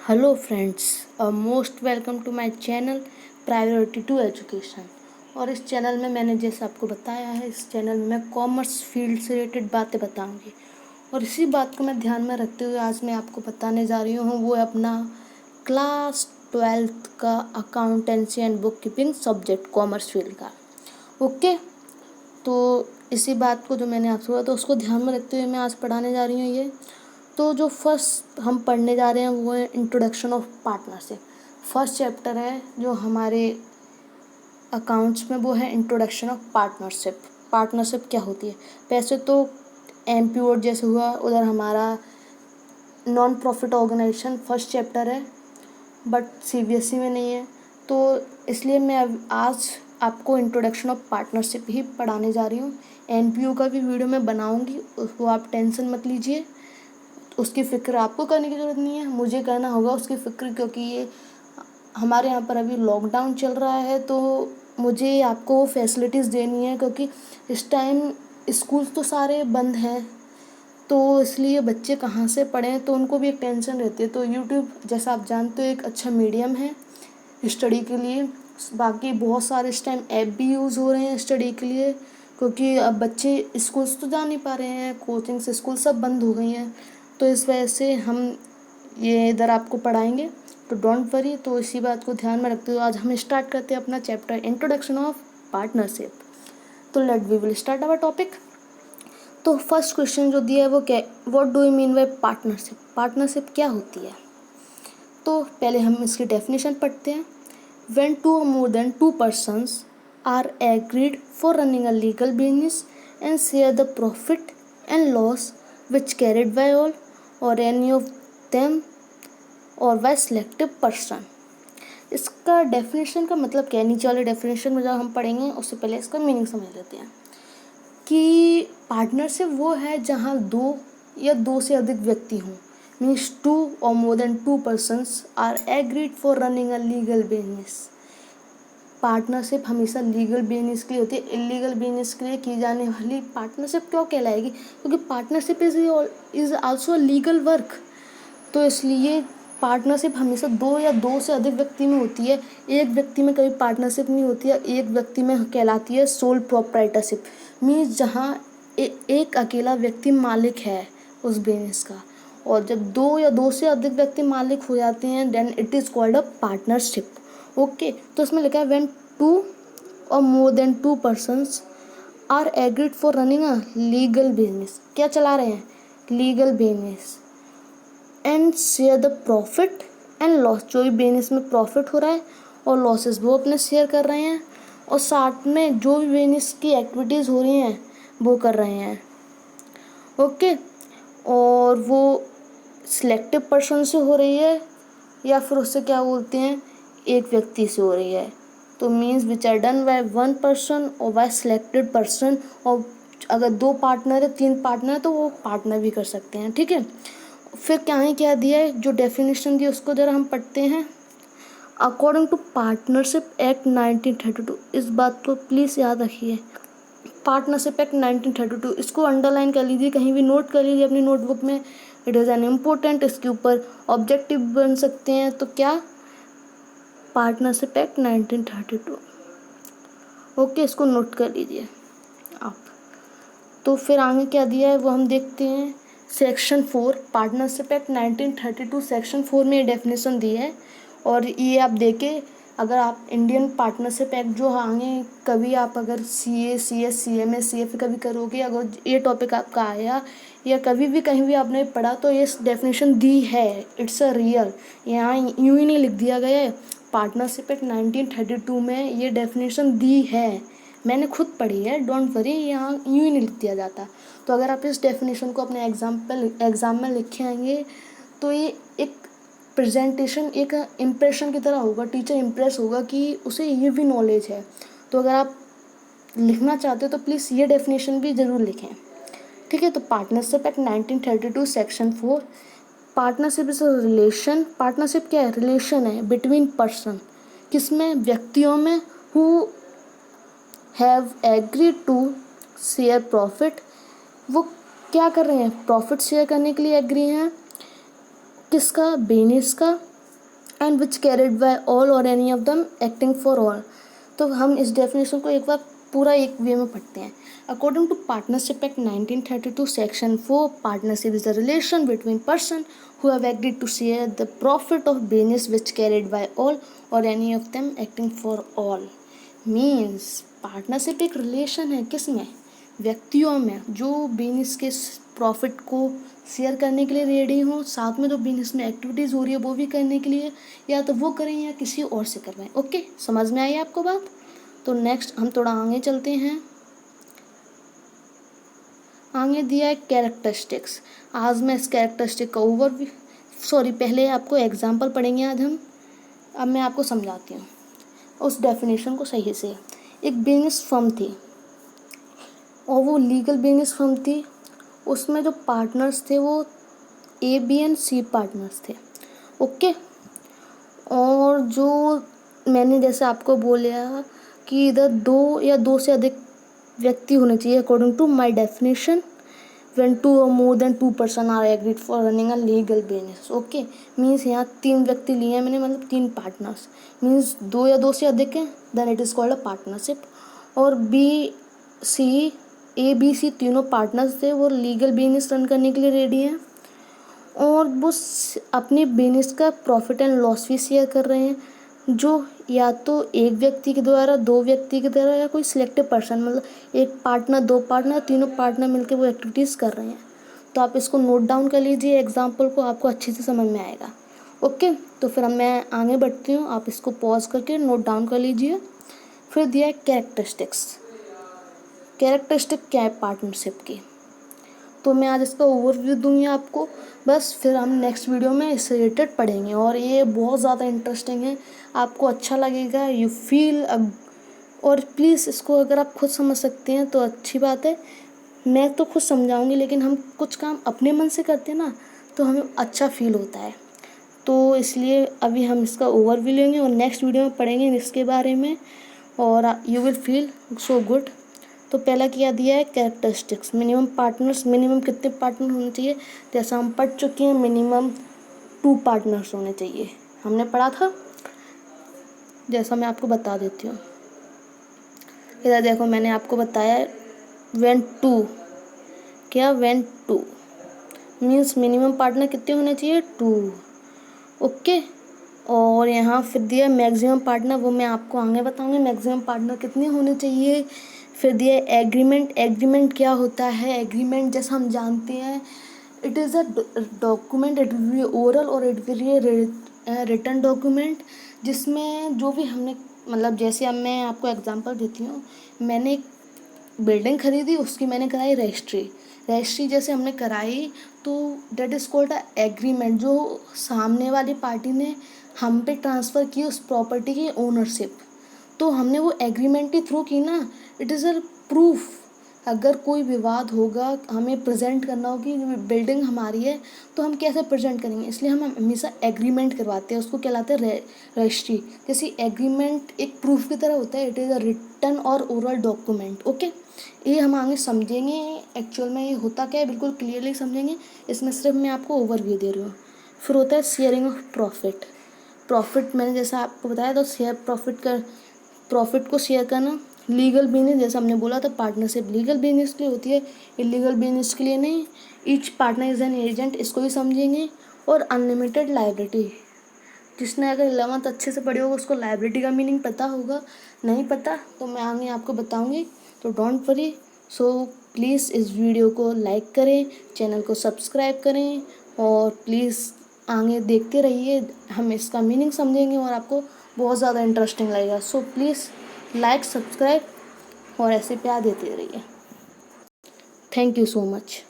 Hello friends, most welcome to my channel priority to education. और इस channel में मैंने जैसे आपको बताया है, इस चैनल में मैं कॉमर्स फील्ड से रिलेटेड बातें बताऊंगी। और इसी बात को मैं ध्यान में रखते हुए आज मैं आपको बताने जा रही हूँ, वो है अपना क्लास 12th का accountancy and book keeping subject commerce field का। ओके, तो इसी बात को जो मैंने आपसे बोला तो उसको ध्यान में रखते हुए मैं आज पढ़ाने जा रही हूँ ये। तो जो फर्स्ट हम पढ़ने जा रहे हैं वो है introduction of partnership. First chapter है जो हमारे अकाउंट्स में, वो है इंट्रोडक्शन ऑफ पार्टनरशिप। पार्टनरशिप क्या होती है? वैसे तो एमपीओ जैसे हुआ, उधर हमारा non profit organisation first chapter है, बट सीबीएसई में नहीं है। तो इसलिए मैं आज आपको इंट्रोडक्शन ऑफ पार्टनरशिप ही पढ़ाने जा रही हूँ। एनपीओ का भी वीडियो मैं बनाऊँगी, वो आप टेंशन मत लीजिए, उसकी फ़िक्र आपको करने की ज़रूरत नहीं है, मुझे करना होगा उसकी फ़िक्र, क्योंकि ये हमारे यहाँ पर अभी लॉकडाउन चल रहा है। तो मुझे आपको वो फैसिलिटीज़ देनी है, क्योंकि इस टाइम स्कूल तो सारे बंद हैं, तो इसलिए बच्चे कहाँ से पढ़ें, तो उनको भी एक टेंशन रहती है। तो यूट्यूब जैसा आप जानते हो एक अच्छा मीडियम है स्टडी के लिए। बाकी बहुत सारे इस टाइम ऐप भी यूज़ हो रहे हैं स्टडी के लिए, क्योंकि अब बच्चे स्कूल्स तो जा नहीं पा रहे हैं, कोचिंग से स्कूल सब बंद हो गई हैं। तो इस वजह से हम ये इधर आपको पढ़ाएंगे, तो डोंट वरी। तो इसी बात को ध्यान में रखते हुए आज हम स्टार्ट करते हैं अपना चैप्टर इंट्रोडक्शन ऑफ पार्टनरशिप। तो let we will start our topic. तो फर्स्ट क्वेश्चन जो दिया है वो क्या, what do you mean by partnership? Partnership क्या होती है? तो पहले हम इसकी डेफिनेशन पढ़ते हैं। When two or more than two persons are agreed for running a legal business and share the profit and loss which carried by all or any of them or by selective person। इसका definition का मतलब क्या है? नीचे वाले definition में जब हम पढ़ेंगे उससे पहले इसका मीनिंग समझ लेते हैं कि पार्टनरशिप वो है जहाँ दो या दो से अधिक व्यक्ति हों, means two or more than two persons are agreed for running a legal business. Partnership हमेशा लीगल बिजनेस के लिए होती है, इलीगल बिजनेस के लिए की जाने वाली पार्टनरशिप क्यों कहलाएगी? क्योंकि partnership is also legal work. तो इसलिए पार्टनरशिप हमेशा दो या दो से अधिक व्यक्ति में होती है। एक व्यक्ति में कभी पार्टनरशिप नहीं होती है, एक व्यक्ति में कहलाती है सोल प्रोप्राइटरशिप। मीन्स जहाँ एक अकेला व्यक्ति मालिक है उस बिजनेस का, और जब दो या दो से अधिक व्यक्ति मालिक हो जाते हैं then it is called a partnership. Okay, तो इसमें लिखा है when two or more than two persons are agreed for running a legal business. क्या चला रहे हैं? Legal business. And share the profit and loss, जो भी बिजनेस में प्रॉफिट हो रहा है और लॉसेस वो अपने शेयर कर रहे हैं, और साथ में जो भी बिजनेस की एक्टिविटीज़ हो रही हैं वो कर रहे हैं। ओके, और वो सिलेक्टिव पर्सन से हो रही है या फिर उससे क्या बोलते हैं, एक व्यक्ति से हो रही है। तो means which are done by one person और बाय सिलेक्टेड पर्सन। और अगर दो पार्टनर है, तीन पार्टनर है, तो वो पार्टनर भी कर सकते हैं। ठीक है, फिर क्या दिया है, जो डेफिनेशन दी उसको जरा हम पढ़ते हैं। अकॉर्डिंग टू पार्टनरशिप एक्ट 1932, इस बात को प्लीज़ याद रखिए, पार्टनरशिप एक्ट 1932, इसको अंडरलाइन कर लीजिए, कहीं भी नोट कर लीजिए अपनी नोटबुक में। इट इज़ एन इम्पोर्टेंट, इसके ऊपर ऑब्जेक्टिव बन सकते हैं। तो क्या? Partnership act 1932। ओके, इसको नोट कर लीजिए आप। तो फिर आगे क्या दिया है वो हम देखते हैं। सेक्शन 4, पार्टनरशिप एक्ट 1932 सेक्शन 4 में ये डेफिनेशन दी है। और ये आप देखें, अगर आप इंडियन पार्टनरशिप एक्ट जो आगे कभी आप अगर CA CS CMA CFA कभी करोगे, अगर ये टॉपिक आपका आया या कभी भी कहीं भी आपने पढ़ा, तो ये डेफिनेशन दी है। इट्स अ रियल, यहाँ यूँ ही नहीं लिख दिया गया है। पार्टनरशिप एक्ट 1932 में ये डेफिनेशन दी है, मैंने खुद पढ़ी है, डोंट वरी, यहाँ यूँ ही नहीं लिख दिया जाता। तो अगर आप इस डेफिनेशन को अपने एग्ज़ाम में लिखे आएंगे तो ये एक प्रेजेंटेशन, एक इम्प्रेशन की तरह होगा, टीचर इम्प्रेस होगा कि उसे ये भी नॉलेज है। तो अगर आप लिखना चाहते हो तो प्लीज़ ये डेफिनेशन भी ज़रूर लिखें। ठीक है, तो partnership act 1932 section 4, partnership is relation. Partnership क्या है? रिलेशन है बिटवीन पर्सन, किसमें? व्यक्तियों में, who have agreed to share profit. वो क्या कर रहे हैं? प्रॉफिट शेयर करने के लिए एग्री हैं। किसका? बिजनेस का। And which carried by all और any of them acting for all. तो हम इस डेफिनेशन को एक बार पूरा एक वे में पढ़ते हैं। According to partnership act 1932 section 4, partnership is a relation between person who have agreed to share the profit of business which carried by all or any of them acting for all। Means partnership एक relation है किसमें, व्यक्तियों में, जो business के profit को share करने के लिए रेडी हों, साथ में जो बिजनेस में एक्टिविटीज़ हो रही है वो भी करने के लिए, या तो वो करें या किसी और से करवाएं। ओके, समझ में आई आपको बात। तो नेक्स्ट हम थोड़ा आगे चलते हैं। आगे दिया है कैरेक्टरिस्टिक्स। आज मैं इस कैरेक्टरिस्टिक का पहले आपको एग्जाम्पल पढ़ेंगे आज हम। अब मैं आपको समझाती हूँ उस डेफिनेशन को सही से। एक बिजनेस फर्म थी और वो लीगल बिजनेस फर्म थी। उसमें जो पार्टनर्स थे वो A B and C partners थे। ओके, और जो मैंने जैसे आपको बोला कि इधर दो या दो से अधिक व्यक्ति होने चाहिए according to my definition when two or more than two person are agreed for running a legal business। Okay, means यहाँ 3 व्यक्ति लिए हैं मैंने, मतलब 3 पार्टनर्स, मीन्स 2 या 2 से अधिक हैं, then it is called a partnership. और ए बी सी तीनों पार्टनर्स थे, वो लीगल बिजनेस रन करने के लिए रेडी हैं और वो अपने बिजनेस का प्रॉफिट एंड लॉस भी शेयर कर रहे हैं, जो या तो एक व्यक्ति के द्वारा, 2 व्यक्ति के द्वारा, या कोई सिलेक्टिव पर्सन, मतलब एक पार्टनर, 2 पार्टनर, तीनों पार्टनर मिलकर वो एक्टिविटीज़ कर रहे हैं। तो आप इसको नोट डाउन कर लीजिए एग्जाम्पल को, आपको अच्छे से समझ में आएगा। ओके, तो फिर मैं आगे बढ़ती हूँ, आप इसको पॉज करके नोट डाउन कर लीजिए। फिर दिया है कैरेक्टरिस्टिक्स। कैरेक्टरिस्टिक क्या है पार्टनरशिप की, तो मैं आज इसका ओवरव्यू दूंगी आपको बस, फिर हम नेक्स्ट वीडियो में इससे रिलेटेड पढ़ेंगे। और ये बहुत ज़्यादा इंटरेस्टिंग है, आपको अच्छा लगेगा, यू फील। और प्लीज़ इसको अगर आप खुद समझ सकते हैं तो अच्छी बात है। मैं तो खुद समझाऊंगी, लेकिन हम कुछ काम अपने मन से करते हैं ना, तो हमें अच्छा फील होता है। तो इसलिए अभी हम इसका ओवरव्यू लेंगे और नेक्स्ट वीडियो में पढ़ेंगे इसके बारे में, और you will feel so good. तो पहला क्या दिया है, कैरेक्टरिस्टिक्स। मिनिमम पार्टनर्स, मिनिमम कितने पार्टनर होने चाहिए, जैसा हम पढ़ चुके हैं, मिनिमम 2 पार्टनर्स होने चाहिए, हमने पढ़ा था। जैसा मैं आपको बता देती हूँ, इधर देखो मैंने आपको बताया व्हेन 2, क्या व्हेन 2 मीन्स मिनिमम पार्टनर कितने होने चाहिए, 2। ओके, और यहाँ फिर दिया मैक्सिमम पार्टनर, वो मैं आपको आगे बताऊँगी मैक्सिमम पार्टनर कितने होने चाहिए। फिर दिया एग्रीमेंट। एग्रीमेंट क्या होता है, एग्रीमेंट जैसा हम जानते हैं, it is a document, it will be oral और it will be written document, जिसमें जो भी हमने, मतलब जैसे अब मैं आपको एग्जांपल देती हूँ, मैंने एक बिल्डिंग खरीदी, उसकी मैंने कराई रजिस्ट्री जैसे हमने कराई, तो that is called a agreement, जो सामने वाली पार्टी ने हम पे ट्रांसफ़र की उस प्रॉपर्टी की ओनरशिप, तो हमने वो एग्रीमेंट के थ्रू की ना। It is a proof. अगर कोई विवाद होगा, हमें प्रेजेंट करना होगी, बिल्डिंग हमारी है, तो हम कैसे प्रेजेंट करेंगे, इसलिए हम हमेशा एग्रीमेंट करवाते हैं, उसको कहलाते हैं रजिस्ट्री। जैसे एग्रीमेंट एक प्रूफ की तरह होता है, इट इज़ अ रिटन और ओरल डॉक्यूमेंट। ओके, ये हम आगे समझेंगे एक्चुअल में ये होता क्या है, बिल्कुल क्लियरली समझेंगे। इसमें सिर्फ मैं आपको ओवरव्यू दे रही हूँ। फिर होता है शेयरिंग ऑफ प्रॉफिट मैंने जैसा आपको बताया, तो प्रॉफिट को शेयर करना। लीगल बिजनेस, जैसा हमने बोला था, पार्टनरशिप लीगल बिजनेस के लिए होती है, इलीगल बिजनेस के लिए नहीं। Each partner is an agent, इसको भी समझेंगे। और अनलिमिटेड लायबिलिटी, जिसने अगर 11th अच्छे से पढ़ी होगा उसको लायबिलिटी का मीनिंग पता होगा, नहीं पता तो मैं आगे आपको बताऊंगी, तो डोंट वरी। सो प्लीज़ इस वीडियो को लाइक करें, चैनल को सब्सक्राइब करें, और प्लीज़ आगे देखते रहिए, हम इसका मीनिंग समझेंगे और आपको बहुत ज़्यादा इंटरेस्टिंग लगेगा। सो प्लीज़ लाइक, सब्सक्राइब और ऐसे प्यार देते रहिए। Thank you so much.